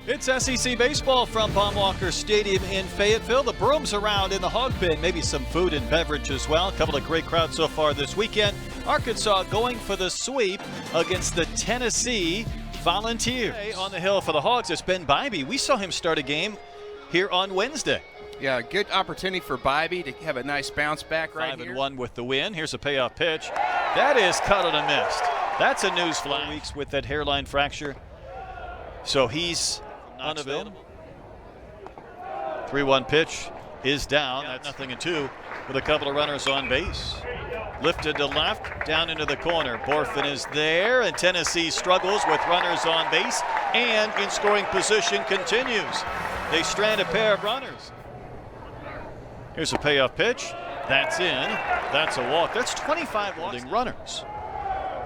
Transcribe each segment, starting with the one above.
It's SEC baseball from Baum Stadium in Fayetteville. The brooms around in the hog bin, maybe some food and beverage as well. A couple of great crowds so far this weekend. Arkansas going for the sweep against the Tennessee Volunteers. On the hill for the Hogs, it's Ben Bybee. We saw him start a game here on Wednesday. Yeah, good opportunity for Bybee to have a nice bounce back right here. 5-1 with the win. Here's a payoff pitch. That is cut and missed. That's a news flash. Weeks with that hairline fracture. So he's unavailable. 3-1 pitch is down. That's 0-2 with a couple of runners on base. Lifted to left, down into the corner. Borfin is there, and Tennessee struggles with runners on base and in scoring position continues. They strand a pair of runners. Here's a payoff pitch. That's in. That's a walk. That's 25 runners.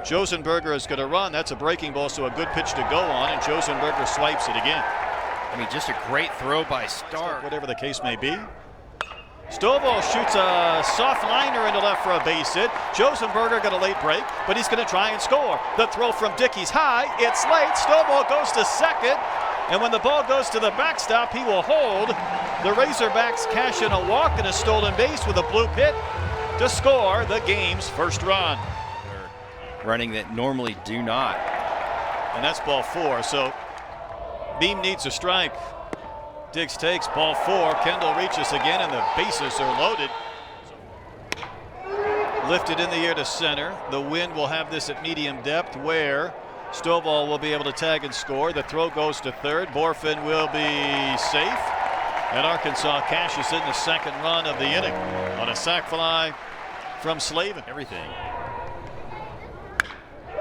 Josenberger is going to run. That's a breaking ball, so a good pitch to go on, and Josenberger swipes it again. I mean, just a great throw by Stark. Whatever the case may be. Stovall shoots a soft liner into left for a base hit. Josenberger got a late break, but he's going to try and score. The throw from Dickey's high. It's late. Stovall goes to second, and when the ball goes to the backstop, he will hold. The Razorbacks cash in a walk and a stolen base with a blue pit to score the game's first run. They're running that normally do not. And that's ball 4, so Beam needs a strike. Diggs takes ball 4. Kendall reaches again, and the bases are loaded. Lifted in the air to center. The wind will have this at medium depth where Stovall will be able to tag and score. The throw goes to third. Borfin will be safe. And Arkansas cashes in the second run of the inning on a sac fly from Slavin. Everything.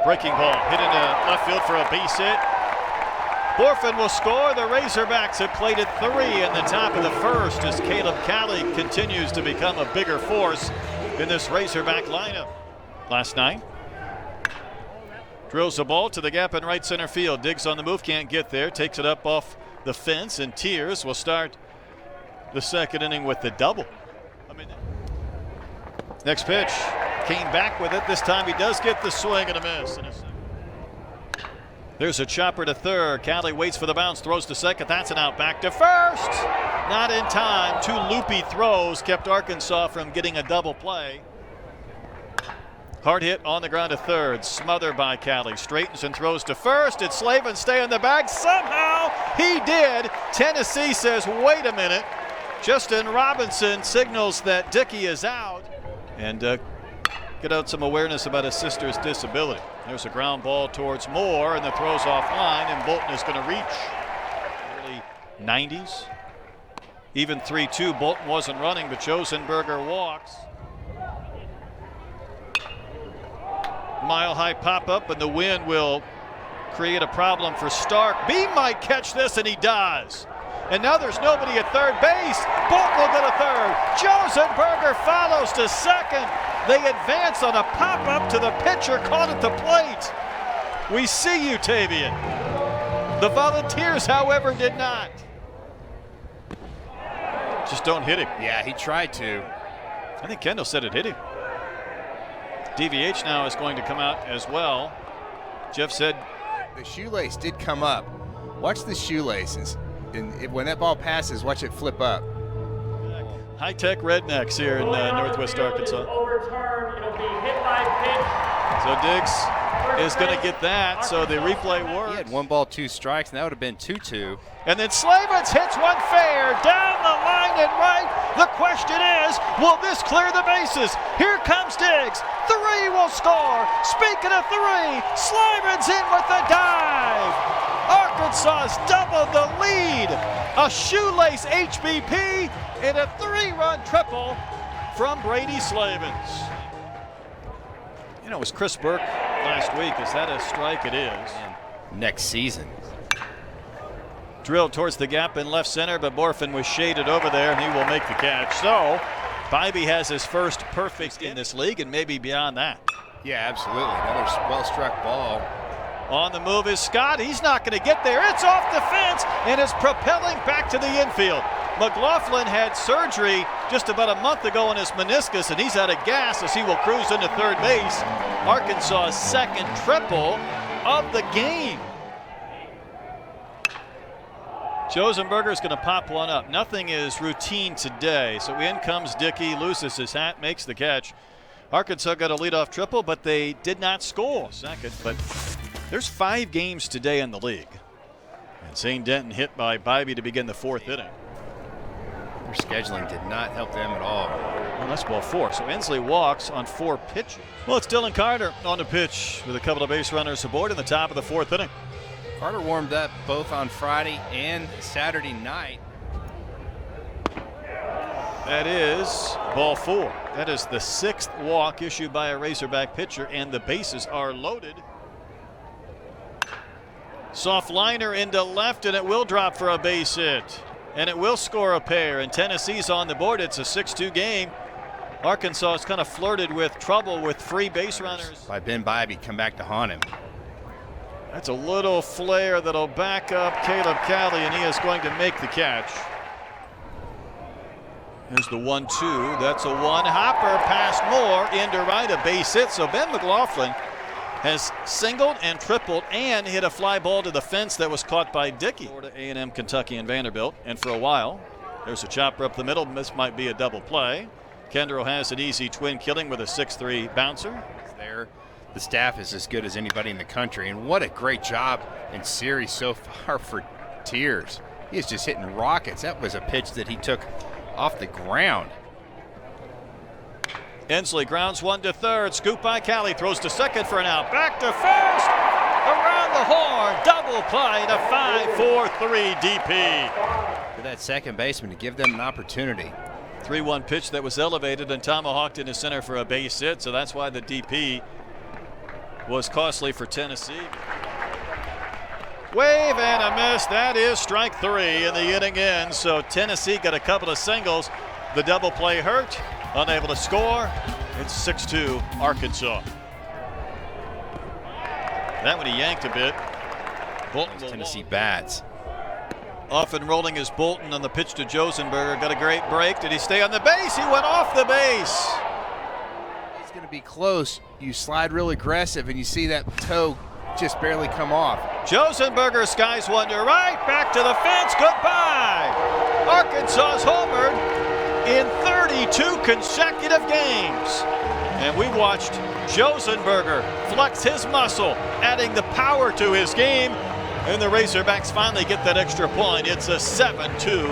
Breaking ball hit into left field for a base hit. Borfin will score. The Razorbacks have played at 3 in the top of the first as Caleb Cali continues to become a bigger force in this Razorback lineup. Last night, drills the ball to the gap in right center field. Diggs on the move, can't get there. Takes it up off the fence, and Tears will start the second inning with the double. Next pitch, came back with it. This time he does get the swing and a miss. There's a chopper to third. Cali waits for the bounce, throws to second. That's an out, back to first. Not in time. 2 loopy throws kept Arkansas from getting a double play. Hard hit on the ground to third. Smothered by Cali. Straightens and throws to first. Did Slavin stay in the bag? Somehow he did. Tennessee says, wait a minute. Justin Robinson signals that Dickey is out. And get out some awareness about his sister's disability. There's a ground ball towards Moore, and the throw's offline, and Bolton is going to reach. Early 90s. Even 3-2. Bolton wasn't running, but Josenberger walks. Mile high pop up, and the wind will create a problem for Stark. Beam might catch this, and he does. And now there's nobody at third base. Bolton will go to third. Josenberger follows to second. They advance on a pop-up to the pitcher caught at the plate. We see you, Tavian. The Volunteers, however, did not. Just don't hit him. Yeah, he tried to. I think Kendall said it hit him. DVH now is going to come out as well. Jeff said the shoelace did come up. Watch the shoelaces. And when that ball passes, watch it flip up. High-tech rednecks here in Northwest Arkansas. So Diggs is going to get that, so the replay works. He had 1 ball, 2 strikes, and that would have been 2-2. And then Slavins hits one fair down the line and right. The question is, will this clear the bases? Here comes Diggs. 3 will score. Speaking of 3, Slavins in with the dive. Arkansas's doubled the lead. A shoelace HBP and a 3-run triple from Brady Slavins. You know, it was Chris Burke last week. Is that a strike? It is. And next season. Drilled towards the gap in left center, but Borfin was shaded over there, and he will make the catch. So, Bybee has his first perfect in this league, and maybe beyond that. Yeah, absolutely. Another well-struck ball. On the move is Scott. He's not going to get there. It's off the fence, and it's propelling back to the infield. McLaughlin had surgery just about a month ago on his meniscus, and he's out of gas as he will cruise into third base. Arkansas's second triple of the game. Josenberger is going to pop one up. Nothing is routine today. So in comes Dickey, loses his hat, makes the catch. Arkansas got a leadoff triple, but they did not score second. But there's 5 games today in the league. And Zane Denton hit by Bybee to begin the 4th inning. Their scheduling did not help them at all. Well, that's ball 4. So Ensley walks on 4 pitches. Well, it's Dylan Carter on the pitch with a couple of base runners aboard in the top of the 4th inning. Carter warmed up both on Friday and Saturday night. That is ball 4. That is the 6th walk issued by a Razorback pitcher, and the bases are loaded. Soft liner into left, and it will drop for a base hit. And it will score a pair, and Tennessee's on the board. It's a 6-2 game. Arkansas has kind of flirted with trouble with free base runners. By Ben Bybee, come back to haunt him. That's a little flare that'll back up Caleb Cali, and he is going to make the catch. Here's the 1-2. That's a 1. Hopper past Moore into right, a base hit. So Ben McLaughlin has singled and tripled and hit a fly ball to the fence that was caught by Dickey. Florida A&M, Kentucky, and Vanderbilt. And for a while, there's a chopper up the middle. This might be a double play. Kendall has an easy twin killing with a 6-3 bouncer. There, the staff is as good as anybody in the country. And what a great job in series so far for Tears. He is just hitting rockets. That was a pitch that he took off the ground. Ensley grounds one to third. Scoop by Cali. Throws to second for an out. Back to first. Around the horn. Double play to 5-4-3 DP. For that second baseman to give them an opportunity. 3-1 pitch that was elevated and tomahawked into center for a base hit. So that's why the DP was costly for Tennessee. Wave and a miss. That is strike 3, and the inning ends. So Tennessee got a couple of singles. The double play hurt. Unable to score. It's 6-2 Arkansas. That one he yanked a bit. Bolton Tennessee bats. Off and rolling is Bolton on the pitch to Josenberger. Got a great break. Did he stay on the base? He went off the base. He's going to be close. You slide real aggressive, and you see that toe just barely come off. Josenberger skies one to right. Back to the fence. Goodbye. Arkansas's homered in 32 consecutive games. And we watched Josenberger flex his muscle, adding the power to his game. And the Razorbacks finally get that extra point. It's a 7-2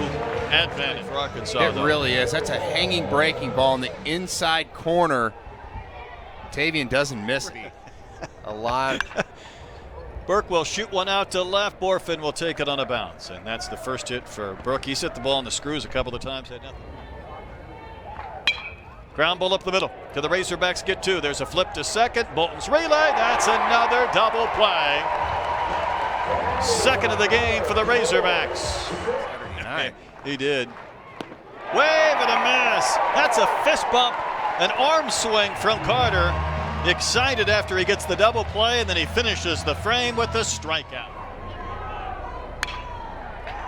advantage for Arkansas. It really is. That's a hanging breaking ball in the inside corner. Tavian doesn't miss it. A lot. Burke will shoot one out to left. Borfin will take it on a bounce. And that's the first hit for Burke. He's hit the ball on the screws a couple of times. Had nothing. Ground ball up the middle. To the Razorbacks get 2. There's a flip to second. Bolton's relay. That's another double play. Second of the game for the Razorbacks. He did. Wave and a miss. That's a fist bump. An arm swing from Carter. Excited after he gets the double play, and then he finishes the frame with a strikeout.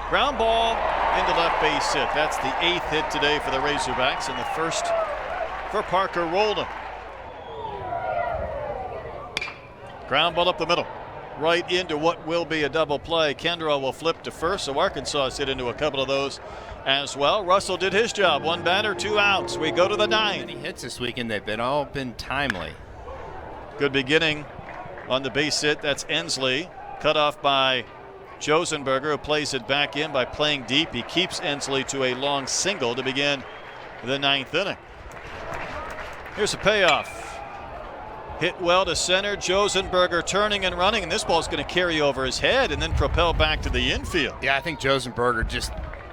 Ground ball into left base hit. That's the 8th hit today for the Razorbacks, and the first for Parker Roldham. Ground ball up the middle. Right into what will be a double play. Kendall will flip to first, so Arkansas hit into a couple of those as well. Russell did his job. 1 batter, 2 outs. We go to the 9th. Many hits this weekend. They've all been timely. Good beginning on the base hit. That's Ensley. Cut off by Josenberger, who plays it back in by playing deep. He keeps Ensley to a long single to begin the 9th inning. Here's a payoff. Hit well to center. Josenberger turning and running, and this ball's going to carry over his head and then propel back to the infield. Yeah, I think Josenberger just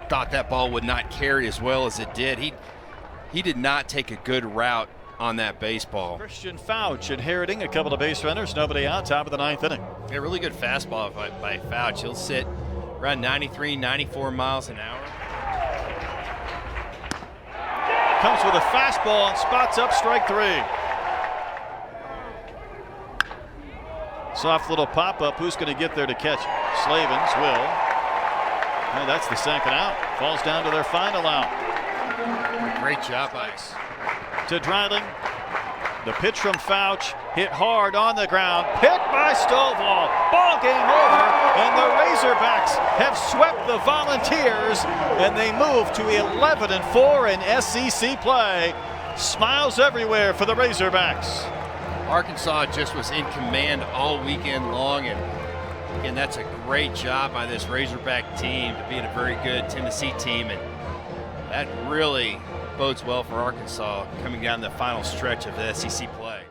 thought that ball would not carry as well as it did. He did not take a good route on that baseball. Christian Fouch inheriting a couple of base runners. Nobody out, top of the 9th inning. A really good fastball by Fouch. He'll sit around 93, 94 miles an hour. Comes with a fastball and spots up strike 3. Soft little pop-up. Who's going to get there to catch it? Slavens will. And that's the second out. Falls down to their final out. Great job by to Dreiling. The pitch from Fouch. Hit hard on the ground. Hit by Stovall. Ball game over. And the Razorbacks have swept the Volunteers, and they move to 11-4 in SEC play. Smiles everywhere for the Razorbacks. Arkansas just was in command all weekend long, and that's a great job by this Razorback team to beat a very good Tennessee team, and that really bodes well for Arkansas coming down the final stretch of the SEC play.